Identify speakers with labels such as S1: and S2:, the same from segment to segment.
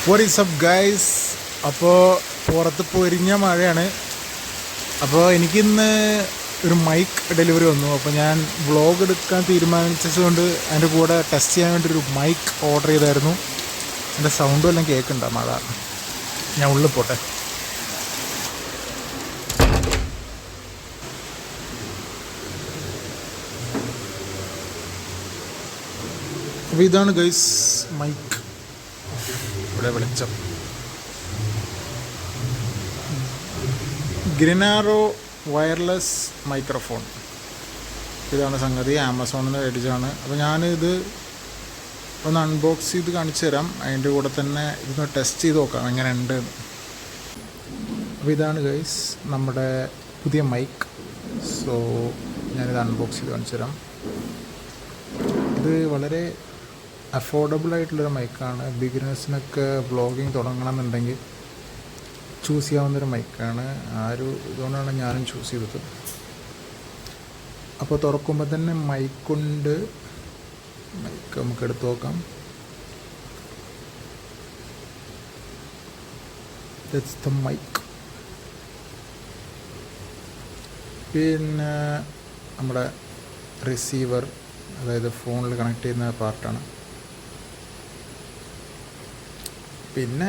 S1: What is up guys? അപ്പോൾ പുറത്ത് പൊരിഞ്ഞ മഴയാണ്. അപ്പോൾ എനിക്കിന്ന് ഒരു മൈക്ക് ഡെലിവറി വന്നു. അപ്പോൾ ഞാൻ വ്ളോഗ് എടുക്കാൻ തീരുമാനിച്ചതുകൊണ്ട് അതിൻ്റെ കൂടെ ടെസ്റ്റ് ചെയ്യാൻ വേണ്ടി ഒരു മൈക്ക് ഓർഡർ ചെയ്തായിരുന്നു. എൻ്റെ സൗണ്ടും എല്ലാം കേൾക്കണ്ട മഴ. ഞാൻ ഉള്ളിൽ പോട്ടെ. അപ്പോൾ ഇതാണ് ഗൈസ് മൈക്ക്. ഇവിടെ വെളിച്ചം. ഗ്രിനാറോ വയർലെസ് മൈക്രോഫോൺ. ഇതാണ് സംഗതി. ആമസോണിൽ നിന്ന് മേടിച്ചാണ്. അപ്പോൾ ഞാനിത് ഒന്ന് അൺബോക്സ് ചെയ്ത് കാണിച്ചു തരാം. അതിൻ്റെ കൂടെ തന്നെ ഇതൊന്ന് ടെസ്റ്റ് ചെയ്ത് നോക്കാം എങ്ങനെയുണ്ട്. അപ്പോൾ ഇതാണ് ഗൈസ് നമ്മുടെ പുതിയ മൈക്ക്. സോ ഞാനിത് അൺബോക്സ് ചെയ്ത് കാണിച്ചു തരാം. ഇത് വളരെ അഫോർഡബിൾ ആയിട്ടുള്ളൊരു മൈക്കാണ്. ബിഗിനേഴ്സിനൊക്കെ വ്ളോഗിങ് തുടങ്ങണമെന്നുണ്ടെങ്കിൽ ചൂസ് ചെയ്യാവുന്നൊരു മൈക്കാണ്. ഇതുകൊണ്ടാണ് ഞാനും ചൂസ് ചെയ്തത്. അപ്പോൾ തുറക്കുമ്പോൾ തന്നെ മൈക്ക് നമുക്ക് എടുത്ത് നോക്കാം. That's the mic. പിന്നെ നമ്മുടെ റിസീവർ, അതായത് ഫോണിൽ കണക്ട് ചെയ്യുന്ന പാർട്ടാണ്. പിന്നെ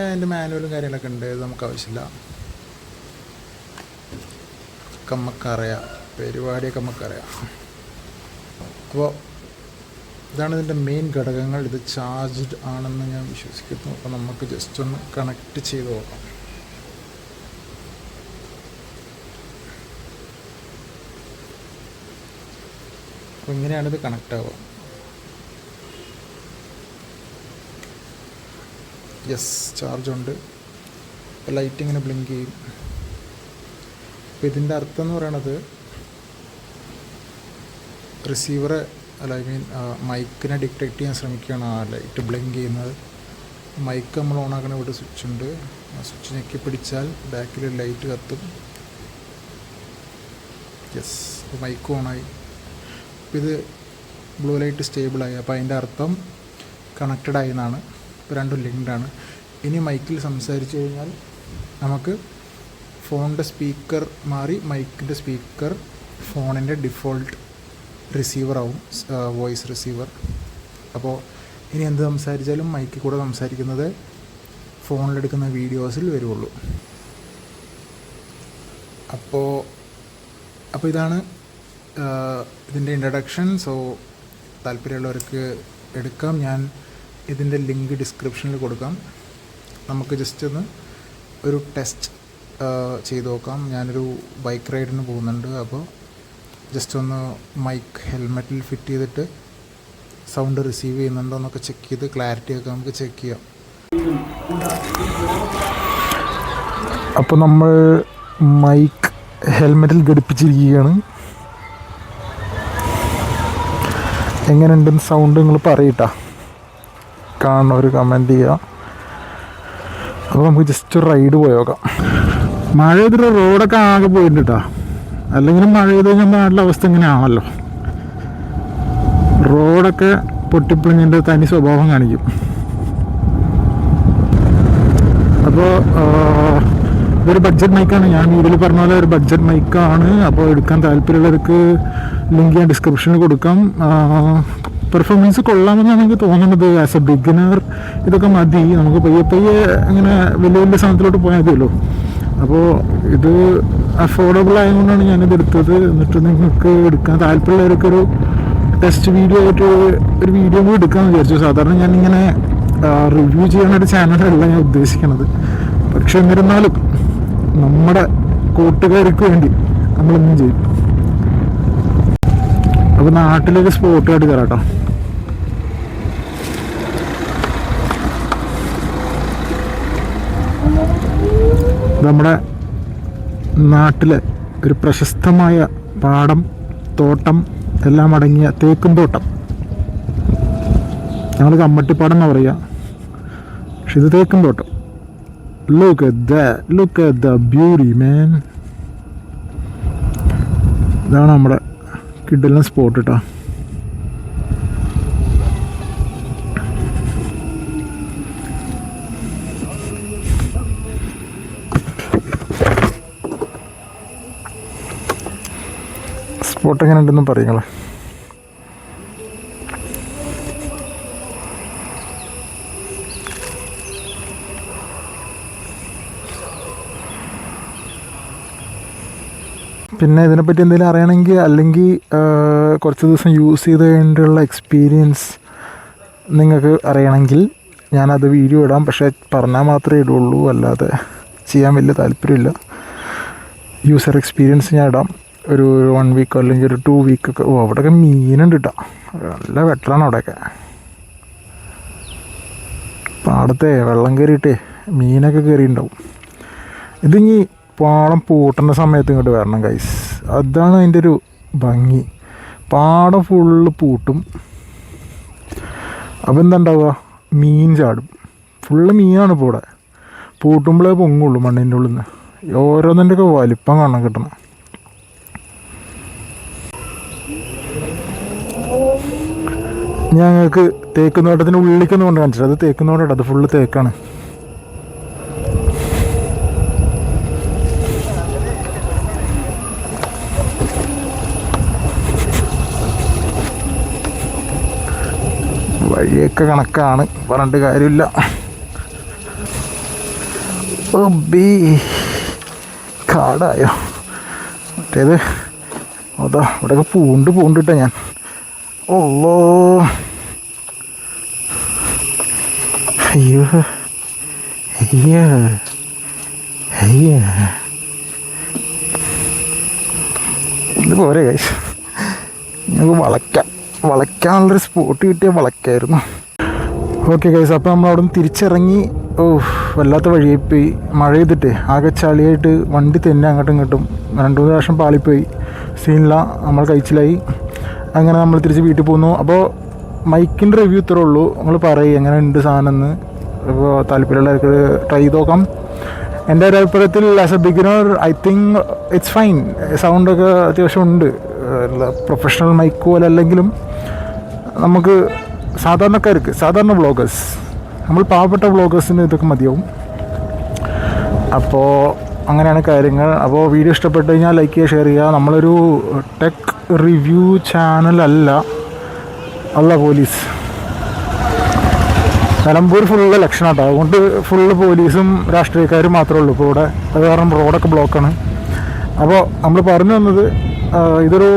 S1: അതിൻ്റെ മാനുവലും കാര്യങ്ങളൊക്കെ ഉണ്ട്. ഇത് നമുക്ക് ആവശ്യമില്ല. നമുക്കറിയാം, പരിപാടിയൊക്കെ നമുക്കറിയാം. അപ്പോൾ ഇതാണ് ഇതിൻ്റെ മെയിൻ ഘടകങ്ങൾ. ഇത് ചാർജ്ഡ് ആണെന്ന് ഞാൻ വിശ്വസിക്കുന്നു. അപ്പോൾ നമുക്ക് ജസ്റ്റ് ഒന്ന് കണക്ട് ചെയ്ത് നോക്കാം. അപ്പോൾ ഇങ്ങനെയാണിത് കണക്റ്റ് ആവുക. യെസ്, ചാർജുണ്ട്. ഇപ്പോൾ ലൈറ്റ് ഇങ്ങനെ ബ്ലിങ്ക് ചെയ്യും. അപ്പോൾ ഇതിൻ്റെ അർത്ഥം എന്ന് പറയണത് റിസീവറെ മൈക്കിനെ ഡിറ്റക്റ്റ് ചെയ്യാൻ ശ്രമിക്കുകയാണ് ആ ലൈറ്റ് ബ്ലിങ്ക് ചെയ്യുന്നത്. മൈക്ക് നമ്മൾ ഓണാക്കണ ഇവിടെ സ്വിച്ച് ഉണ്ട്. ആ സ്വിച്ച് ഞെക്കി പിടിച്ചാൽ ബാക്കിൽ ലൈറ്റ് കത്തും. യെസ്, അപ്പോൾ മൈക്ക് ഓണായി. അപ്പോൾ ഇത് ബ്ലൂ ലൈറ്റ് സ്റ്റേബിളായി. അപ്പോൾ അതിൻ്റെ അർത്ഥം കണക്റ്റഡ് ആയി എന്നാണ്. ഇപ്പോൾ രണ്ടും ലിങ്ക്ഡാണ്. ഇനി മൈക്കിൽ സംസാരിച്ചു കഴിഞ്ഞാൽ നമുക്ക് ഫോണിൻ്റെ സ്പീക്കർ മാറി മൈക്കിൻ്റെ സ്പീക്കർ ഫോണിൻ്റെ ഡിഫോൾട്ട് റിസീവറാവും, വോയിസ് റിസീവർ. അപ്പോൾ ഇനി എന്ത് സംസാരിച്ചാലും മൈക്കിൽ കൂടെ സംസാരിക്കുന്നത് ഫോണിലെടുക്കുന്ന വീഡിയോസിൽ വരുള്ളൂ. അപ്പോൾ ഇതാണ് ഇതിൻ്റെ ഇൻട്രഡക്ഷൻ. സോ താല്പര്യമുള്ളവർക്ക് എടുക്കാം. ഞാൻ ഇതിൻ്റെ ലിങ്ക് ഡിസ്ക്രിപ്ഷനിൽ കൊടുക്കാം. നമുക്ക് ജസ്റ്റ് ഒന്ന് ഒരു ടെസ്റ്റ് ചെയ്ത് നോക്കാം. ഞാനൊരു ബൈക്ക് റൈഡിന് പോകുന്നുണ്ട്. അപ്പോൾ ജസ്റ്റ് ഒന്ന് മൈക്ക് ഹെൽമെറ്റിൽ ഫിറ്റ് ചെയ്തിട്ട് സൗണ്ട് റിസീവ് ചെയ്യുന്നുണ്ടോ എന്നൊക്കെ ചെക്ക് ചെയ്ത് ക്ലാരിറ്റിയൊക്കെ നമുക്ക് ചെക്ക് ചെയ്യാം. അപ്പോൾ നമ്മൾ മൈക്ക് ഹെൽമെറ്റിൽ ഘടിപ്പിച്ചിരിക്കുകയാണ്. എങ്ങനെയുണ്ടെന്ന് സൗണ്ട് നിങ്ങൾ പറയട്ടാ, കാണുന്നവർ കമൻറ്റ് ചെയ്യുക. അപ്പോൾ നമുക്ക് ജസ്റ്റ് റൈഡ് പോയി നോക്കാം. മഴ ചെയ്തിട്ട് റോഡൊക്കെ ആകെ പോയിട്ടുണ്ട് കേട്ടോ. അല്ലെങ്കിൽ മഴ ചെയ്ത് കഴിഞ്ഞാൽ നാട്ടിലെ അവസ്ഥ ഇങ്ങനെ ആണല്ലോ. റോഡൊക്കെ പൊട്ടിപ്പൊളിഞ്ഞതിൻ്റെ തനി സ്വഭാവം കാണിക്കും. അപ്പോൾ ഇതൊരു ബഡ്ജറ്റ് മൈക്കാണ്. ഞാൻ വീഡിയോയിൽ പറഞ്ഞ പോലെ ഒരു ബഡ്ജറ്റ് മൈക്കാണ്. അപ്പോൾ എടുക്കാൻ താല്പര്യമുള്ളവർക്ക് ലിങ്ക് ഞാൻ ഡിസ്ക്രിപ്ഷനിൽ കൊടുക്കാം. പെർഫോമൻസ് കൊള്ളാമെന്നാണ് എനിക്ക് തോന്നുന്നത്. ആസ് എ ബിഗിനർ ഇതൊക്കെ മതി. നമുക്ക് പയ്യെ അങ്ങനെ വലിയ വലിയ സാധനത്തിലോട്ട് പോയാൽ മതിയല്ലോ. അപ്പോൾ ഇത് അഫോർഡബിൾ ആയതുകൊണ്ടാണ് ഞാനിത് എടുത്തത്. എന്നിട്ട് നിങ്ങൾക്ക് എടുക്കാൻ താല്പര്യമുള്ളവർക്കൊരു ടെസ്റ്റ് വീഡിയോ ആയിട്ട് ഒരു വീഡിയോ കൂടി എടുക്കാമെന്ന് വിചാരിച്ചു. സാധാരണ ഞാനിങ്ങനെ റിവ്യൂ ചെയ്യാനൊരു ചാനലല്ല ഞാൻ ഉദ്ദേശിക്കണത്. പക്ഷെ എന്നിരുന്നാലും നമ്മുടെ കൂട്ടുകാർക്ക് വേണ്ടി നമ്മളൊന്നും ചെയ്യും. അപ്പോൾ നാട്ടിലേക്ക് സ്പോട്ട് കാർഡ് കയറാട്ടോ. നമ്മുടെ നാട്ടിലെ ഒരു പ്രശസ്തമായ പാടം, തോട്ടം എല്ലാം അടങ്ങിയ തേക്കും തോട്ടം. ഞങ്ങൾ കമ്മട്ടിപ്പാടം എന്നാണ് പറയുക, പക്ഷെ ഇത് തേക്കും തോട്ടം. Look at the beauty, man. ഇതാണ് നമ്മുടെ കിഡിലിന് സ്പോട്ട് കേട്ടോ. ഫോട്ടോ എങ്ങനെ ഉണ്ടെന്നും പറയുങ്ങൾ. പിന്നെ ഇതിനെപ്പറ്റി എന്തെങ്കിലും അറിയണമെങ്കിൽ അല്ലെങ്കിൽ കുറച്ച് ദിവസം യൂസ് ചെയ്ത് കഴിഞ്ഞിട്ടുള്ള എക്സ്പീരിയൻസ് നിങ്ങൾക്ക് അറിയണമെങ്കിൽ ഞാനത് വീഡിയോ ഇടാം. പക്ഷേ പറഞ്ഞാൽ മാത്രമേ ഇടുള്ളൂ, അല്ലാതെ ചെയ്യാൻ വലിയ താല്പര്യമില്ല. യൂസർ എക്സ്പീരിയൻസ് ഞാൻ ഇടാം ഒരു 1 വീക്കോ അല്ലെങ്കിൽ ഒരു 2 വീക്കൊക്കെ. അവിടെയൊക്കെ മീനുണ്ട് കേട്ടോ, നല്ല വെട്ടലാണ് അവിടെയൊക്കെ. പാടത്തെ വെള്ളം കയറിയിട്ടേ മീനൊക്കെ കയറിയിട്ടുണ്ടാവും. ഇതിനി പാടം പൂട്ടുന്ന സമയത്ത് ഇങ്ങോട്ട് വരണം ഗൈസ്, അതാണ് അതിൻ്റെ ഒരു ഭംഗി. പാടം ഫുള്ള് പൂട്ടും, അപ്പോൾ എന്താ ഉണ്ടാവുക, മീൻ ചാടും. ഫുള്ള് മീനാണ് ഇപ്പോൾ ഇവിടെ. പൂട്ടുമ്പോഴേ പൊങ്ങുള്ളൂ മണ്ണിൻ്റെ ഉള്ളിൽ നിന്ന്. ഓരോന്നിൻ്റെയൊക്കെ വലിപ്പം കാണാൻ കിട്ടണം. ഞങ്ങൾക്ക് തേക്കുന്തോട്ടത്തിൻ്റെ ഉള്ളിലേക്കൊന്നും കൊണ്ട് കാണിച്ചിട്ട്, അത് തേക്കുന്തോട്ടം, അത് ഫുള്ള് തേക്കാണ്. വഴിയൊക്കെ കണക്കാണ്, പറഞ്ഞിട്ട് കാര്യമില്ല. കാടായോ മറ്റേത്? അതാ ഇവിടെയൊക്കെ പൂണ്ടിട്ടാ ഞാൻ. ഓ അയ്യോ അയ്യോ അയ്യോ, ഇത് പോരെ ഗൈസ്, ഞങ്ങൾക്ക് വളയ്ക്കാനുള്ളൊരു സ്പോട്ട് കിട്ടിയാൽ വളയ്ക്കായിരുന്നു. ഓക്കെ ഗൈസ്, അപ്പോൾ നമ്മൾ അവിടെ നിന്ന് തിരിച്ചിറങ്ങി. വല്ലാത്ത വഴിയായി പോയി, മഴ ചെയ്തിട്ട് ആകെ ചളിയായിട്ട് വണ്ടി തന്നെ അങ്ങോട്ടും ഇങ്ങോട്ടും 2-3 പ്രാവശ്യം പാളിപ്പോയി. സീനില്ല, നമ്മൾ കഴിച്ചിലായി. അങ്ങനെ നമ്മൾ തിരിച്ച് വീട്ടിൽ പോന്നു. അപ്പോൾ മൈക്കിൻ്റെ റിവ്യൂ ഇത്രേ ഉള്ളൂ. നമ്മൾ പറയും എങ്ങനെ ഉണ്ട് സാധനം എന്ന്. അപ്പോൾ താല്പര്യമുള്ളവർക്ക് ട്രൈ ചെയ്ത് നോക്കാം. എൻ്റെ ഒരു അഭിപ്രായത്തിൽ as A beginner I think it's fine. സൗണ്ടൊക്കെ അത്യാവശ്യം ഉണ്ട്. പ്രൊഫഷണൽ മൈക്ക് പോലെ അല്ലെങ്കിലും നമുക്ക് സാധാരണക്കാർക്ക്, സാധാരണ വ്ളോഗേഴ്സ്, നമ്മൾ പാവപ്പെട്ട വ്ളോഗേഴ്സിന് ഇതൊക്കെ മതിയാവും. അപ്പോൾ അങ്ങനെയാണ് കാര്യങ്ങൾ. അപ്പോൾ വീഡിയോ ഇഷ്ടപ്പെട്ട് കഴിഞ്ഞാൽ ലൈക്ക് ചെയ്യുക, ഷെയർ ചെയ്യുക. നമ്മളൊരു ടെക് റിവ്യൂ ചാനലല്ല. അല്ല പോലീസ്, നിലമ്പൂർ ഫുള്ള് ഇലക്ഷനാട്ടോ, അതുകൊണ്ട് ഫുള്ള് പോലീസും രാഷ്ട്രീയക്കാരും മാത്രമേ ഉള്ളൂ ഇപ്പോൾ ഇവിടെ. അത് കാരണം റോഡൊക്കെ ബ്ലോക്കാണ്. അപ്പോൾ നമ്മൾ പറഞ്ഞു വന്നത്, ഇതൊരു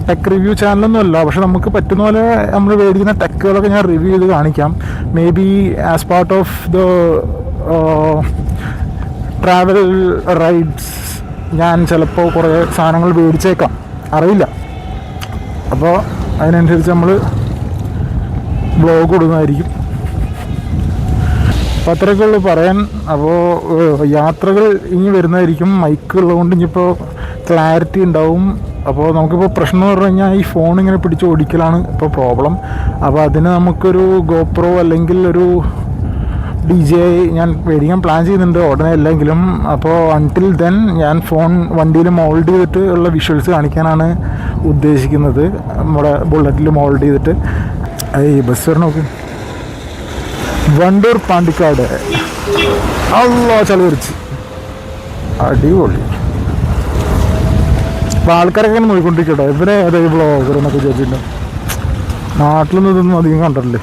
S1: ടെക് റിവ്യൂ ചാനലൊന്നും അല്ല. പക്ഷെ നമുക്ക് പറ്റുന്ന പോലെ നമ്മൾ മേടിക്കുന്ന ടെക്കുകളൊക്കെ ഞാൻ റിവ്യൂ ചെയ്ത് കാണിക്കാം. May be as part of the travel rides ഞാൻ ചിലപ്പോൾ കുറേ സാധനങ്ങൾ മേടിച്ചേക്കാം, അറിയില്ല. അപ്പോൾ അതിനനുസരിച്ച് നമ്മൾ ബ്ലോഗ് ഇടുന്നതായിരിക്കും. അപ്പോൾ അത്രയൊക്കെ ഉള്ളൂ പറയാൻ. അപ്പോൾ യാത്രകൾ ഇനി വരുന്നതായിരിക്കും. മൈക്ക് ഉള്ളതുകൊണ്ട് ഇനിയിപ്പോൾ ക്ലാരിറ്റി ഉണ്ടാവും. അപ്പോൾ നമുക്കിപ്പോൾ പ്രശ്നം എന്ന് പറഞ്ഞു കഴിഞ്ഞാൽ ഈ ഫോൺ ഇങ്ങനെ പിടിച്ച് ഓടിക്കലാണ് ഇപ്പോൾ പ്രോബ്ലം. അപ്പോൾ അതിന് നമുക്കൊരു ഗോപ്രോ അല്ലെങ്കിൽ ഒരു DJI ഞാൻ മേടിക്കാൻ പ്ലാൻ ചെയ്യുന്നുണ്ട് ഉടനെ അല്ലെങ്കിലും. അപ്പോൾ അൺടിൽ ദെൻ ഞാൻ ഫോൺ വണ്ടിയിൽ മോൾഡ് ചെയ്തിട്ട് ഉള്ള വിഷ്വൽസ് കാണിക്കാനാണ് ഉദ്ദേശിക്കുന്നത്. നമ്മുടെ ബുള്ളറ്റിൽ മോൾഡ് ചെയ്തിട്ട്. ഈ ബസ് വരെ നോക്ക്, വണ്ടൂർ പാണ്ടിക്കാട്. അല്ലോ ചളിവരിച്ച് അടിപൊളി. അപ്പോൾ ആൾക്കാരൊക്കെ ഇങ്ങനെ നോക്കിക്കൊണ്ടിരിക്കട്ടോ, ഇവരെ ഏതായി ബ്ലോഗർ എന്നൊക്കെ ചോദിച്ചിട്ടുണ്ട്. നാട്ടിലൊന്നും ഇതൊന്നും അധികം കണ്ടിട്ടില്ലേ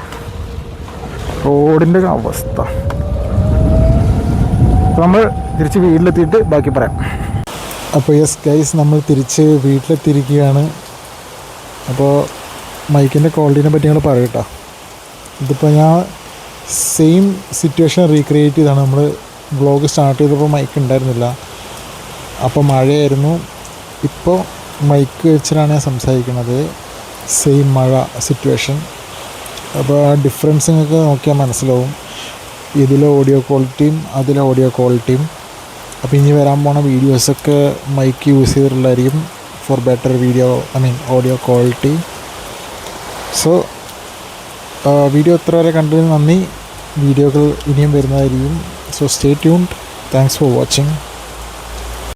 S1: റോഡിൻ്റെ അവസ്ഥ. അപ്പോൾ നമ്മൾ തിരിച്ച് വീട്ടിലെത്തിയിട്ട് ബാക്കി പറയാം. അപ്പോൾ യെസ് ഗൈസ്, നമ്മൾ തിരിച്ച് വീട്ടിലെത്തിയിരിക്കുകയാണ്. അപ്പോൾ മൈക്കിൻ്റെ ക്വാളിറ്റീനെ പറ്റി ഞങ്ങൾ പറയട്ടോ. ഇതിപ്പോൾ ഞാൻ സെയിം സിറ്റുവേഷൻ റീക്രിയേറ്റ് ചെയ്താണ്. നമ്മൾ വ്ളോഗ് സ്റ്റാർട്ട് ചെയ്തപ്പോൾ മൈക്ക് ഉണ്ടായിരുന്നില്ല, അപ്പോൾ മഴയായിരുന്നു. ഇപ്പോൾ മൈക്ക് വെച്ചിട്ടാണ് ഞാൻ സംസാരിക്കുന്നത്. സെയിം മഴ സിറ്റുവേഷൻ. അപ്പോൾ ആ ഡിഫറൻസ് നിങ്ങൾക്ക് നോക്കിയാൽ മനസ്സിലാവും. ഇതിലെ ഓഡിയോ ക്വാളിറ്റിയും അതിലെ ഓഡിയോ ക്വാളിറ്റിയും. അപ്പോൾ ഇനി വരാൻ പോണ വീഡിയോസൊക്കെ മൈക്ക് യൂസ് ചെയ്തിട്ടുള്ളതായിരിക്കും for better audio quality. So video എത്ര വരെ കണ്ടതിന് നന്ദി. വീഡിയോകൾ ഇനിയും വരുന്നതായിരിക്കും. So stay tuned. Thanks for watching.